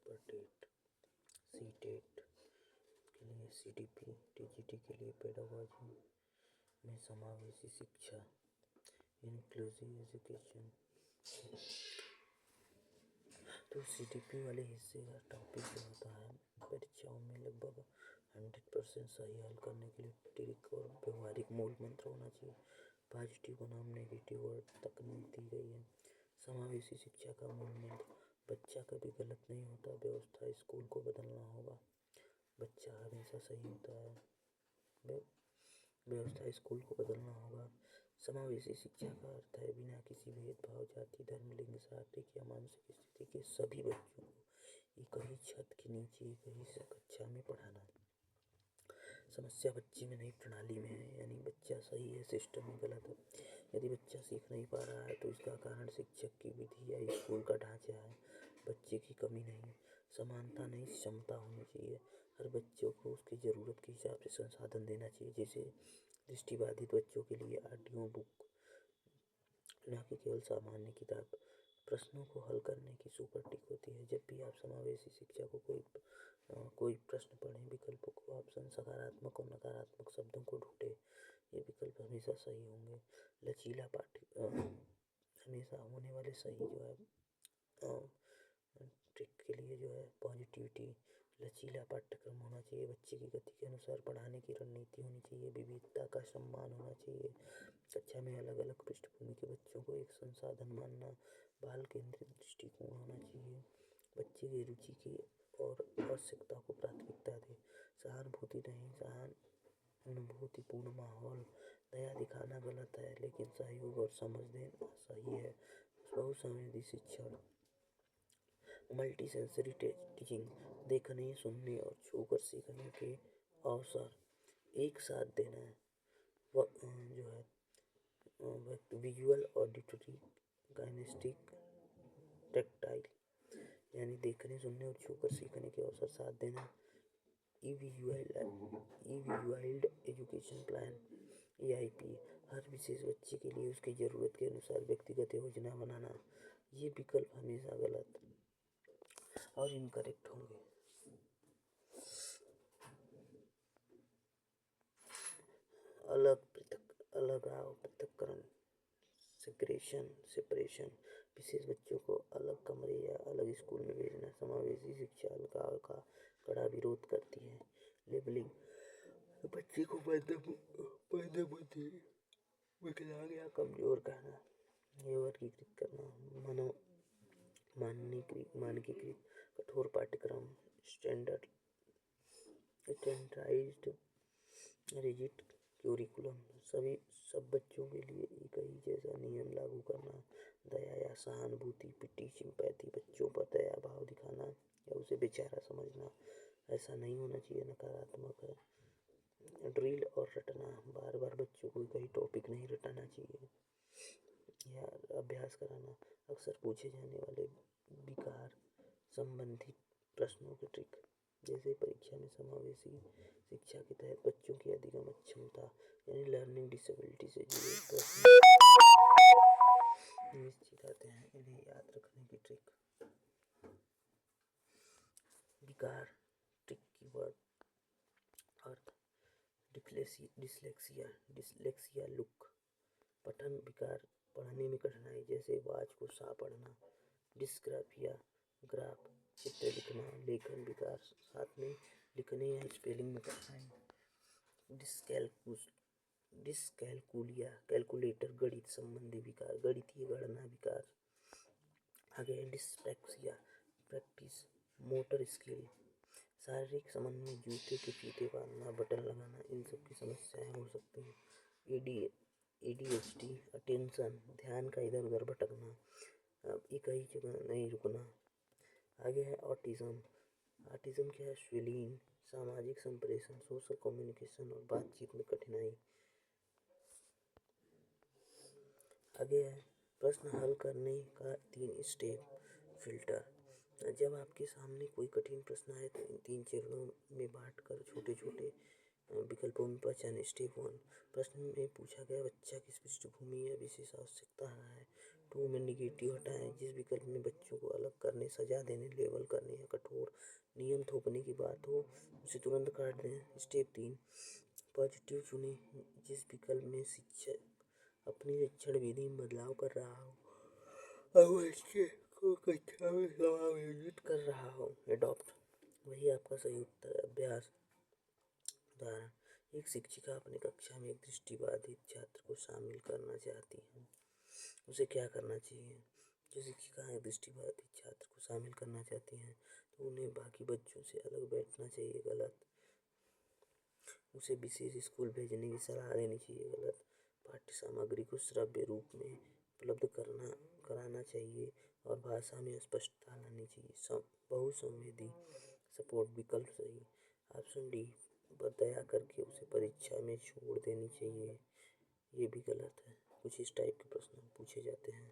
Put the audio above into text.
Paper TET, C TET के लिए CDP, TGT के लिए पेडागोजी में समावेशी शिक्षा, इंक्लूसिव एजुकेशन। तो CDP वाले हिस्से का टॉपिक जो होता है परीक्षाओं में लगभग 100% सही हल करने के लिए ट्रिक और व्यवहारिक मूल मंत्र होना चाहिए। पॉजिटिव बनाम नेगेटिव वर्ड तकनीक दी गई है। समावेशी शिक्षा का मूल मंत्र, बच्चा कभी गलत नहीं होता, व्यवस्था स्कूल को बदलना होगा। बच्चा हमेशा सही होता है, व्यवस्था स्कूल को बदलना होगा। समावेशी शिक्षा का अर्थ है बिना किसी भेदभाव, जाति, धर्म, लिंग, शारीरिक या मानसिक स्थिति के सभी बच्चों को एक ही छत के नीचे एक ही कक्षा में पढ़ाना। समस्या बच्चे में नहीं प्रणाली में है, यानी बच्चा सही है, सिस्टम में गलत है। यदि बच्चा सीख नहीं पा रहा है तो इसका कारण शिक्षक की विधि या स्कूल का ढांचा है, बच्चे की कमी नहीं। समानता नहीं, क्षमता होनी चाहिए। हर बच्चों को उसकी ज़रूरत के हिसाब से संसाधन देना चाहिए। जैसे दृष्टिबाधित बच्चों के लिए ऑडियो बुक, न कि केवल सामान्य किताब। प्रश्नों को हल करने की सुपर टिक होती है। जब भी आप समावेशी शिक्षा को कोई प्रश्न पढ़ें, विकल्पों को ऑप्शन, सकारात्मक और नकारात्मक शब्दों को ढूंढें। ये विकल्प हमेशा सही होंगे। लचीला हमेशा होने वाले सही जो है ट्रिक के लिए जो है पॉजिटिविटी, लचीला पाठ्यक्रम होना चाहिए। बच्चे की गति के अनुसार पढ़ाने की रणनीति होनी चाहिए। विविधता का सम्मान होना चाहिए। कक्षा में अलग अलग पृष्ठभूमि के बच्चों को एक संसाधन मानना। बाल केंद्रित दृष्टिकोण होना चाहिए। बच्चे की रुचि की और आवश्यकता को प्राथमिकता दें। सहानुभूति नहीं, सहानुभूतिपूर्ण माहौल। दया दिखाना गलत है, लेकिन सहयोग और समझ देना सही है। बहुसंवेदी शिक्षण, मल्टी सेंसरी टीचिंग, देखने, सुनने और छूकर सीखने के अवसर एक साथ देना है। जो है विजुअल, ऑडिटरी, काइनेस्टिक, टेक्टाइल, यानी देखने, सुनने और छूकर सीखने के अवसर साथ देना। इंडिविजुअलाइज्ड एजुकेशन प्लान, EIP, हर विशेष बच्चे के लिए उसकी ज़रूरत के अनुसार व्यक्तिगत योजना बनाना। ये विकल्प हमेशा गलत और इनकरेक्ट होंगे। अलगाव, पृथक्करण, सेपरेशन, विशेष बच्चों को अलग कमरे या अलग स्कूल में भेजना। समावेशी शिक्षा अलगाव का कड़ा विरोध करती है। लेबलिंग, बच्चे को मंदबुद्धि, विकलांग या कमजोर कहना। ये वर्गीकृत करना, मानकीकृत, कठोर पाठ्यक्रम, स्टैंडर्डाइज्ड, रिजिड क्यूरिकुलम, सब बच्चों के लिए एक ही जैसा नियम लागू करना। दया या सहानुभूति, पिटी, सिंपैथी, बच्चों पर दया भाव दिखाना या उसे बेचारा समझना, ऐसा नहीं होना चाहिए, नकारात्मक है। ड्रिल और रटना, बार बार बच्चों को कई टॉपिक नहीं रटाना चाहिए या अभ्यास कराना। अक्सर पूछे जाने वाले विकार संबंधित प्रश्नों के ट्रिक, जैसे परीक्षा में समावेशी शिक्षा के तहत बच्चों की अधिगम क्षमता यानी लर्निंग डिसेबिलिटी से जुड़े प्रश्न निश्चित आते हैं, इन्हें याद रखने की ट्रिक। विकार, ट्रिक की वर्ड अर्थ, डिसलेक्सिया लुक, पठन विकार, पढ़ने में कठिनाई, जैसे वाच को सा पढ़ना। डिस्ग्राफिया, ग्राफ, चित्र लिखना, लेखन विकार, साथ में लिखने या स्पेलिंग में कठिनाई। डिसकैलकुलिया, कैलकुलेटर, गणित संबंधी विकार, गणितीय गणना विकार। आगे डिस्प्रैक्सिया, प्रैक्टिस, मोटर स्किल, शारीरिक संबंध में जूते के फीते बांधना, बटन लगाना, इन सब की समस्याएं हो सकती हैं। ADHD, अटेंशन, ध्यान का इधर उधर भटकना, एक ही जगह नहीं रुकना। आगे है ऑटिज्म। ऑटिज्म क्या है? स्विलिंग, सामाजिक संप्रेषण, सोशल कम्युनिकेशन और बातचीत में कठिनाई। आगे है प्रश्न हल करने का 3 स्टेप फिल्टर। जब आपके सामने कोई कठिन प्रश्न आए तो इन 3 चरणों में बांटकर छोटे छोटे विकल्पों में पहचानें। स्टेप 1, प्रश्न में पूछा गया बच्चा किस पृष्ठभूमि या विशेष आवश्यकता है। टू में निगेटिव हटाएं। जिस विकल्प में बच्चों को अलग करने, सजा देने, लेबल करने या कठोर नियम थोपने की बात हो उसे तुरंत काट दें। स्टेप 3, पॉजिटिव चुनें। जिस विकल्प में शिक्षक अपनी शिक्षण विधि में बदलाव कर रहा हो और बच्चे को कक्षा में समायोजित कर रहा हो, एडॉप्ट वही आपका सही उत्तर है। अभ्यास उदाहरण, एक शिक्षिका अपनी कक्षा में एक दृष्टिबाधित छात्र को शामिल करना चाहती है, उसे क्या करना चाहिए? जो शिक्षिका एक दृष्टिबाधित छात्र को शामिल करना चाहती हैं तो उन्हें बाकी बच्चों से अलग बैठना चाहिए, गलत। उसे विशेष स्कूल भेजने की सलाह देनी चाहिए, गलत। पाठ्य सामग्री को श्रव्य रूप में उपलब्ध कराना चाहिए और भाषा में स्पष्टता लानी चाहिए। बहुसंवेदी सपोर्ट विकल्प सही। ऑप्शन डी, पर दया करके उसे परीक्षा में छोड़ देनी चाहिए, ये भी गलत है। कुछ इस टाइप के प्रश्न पूछे जाते हैं।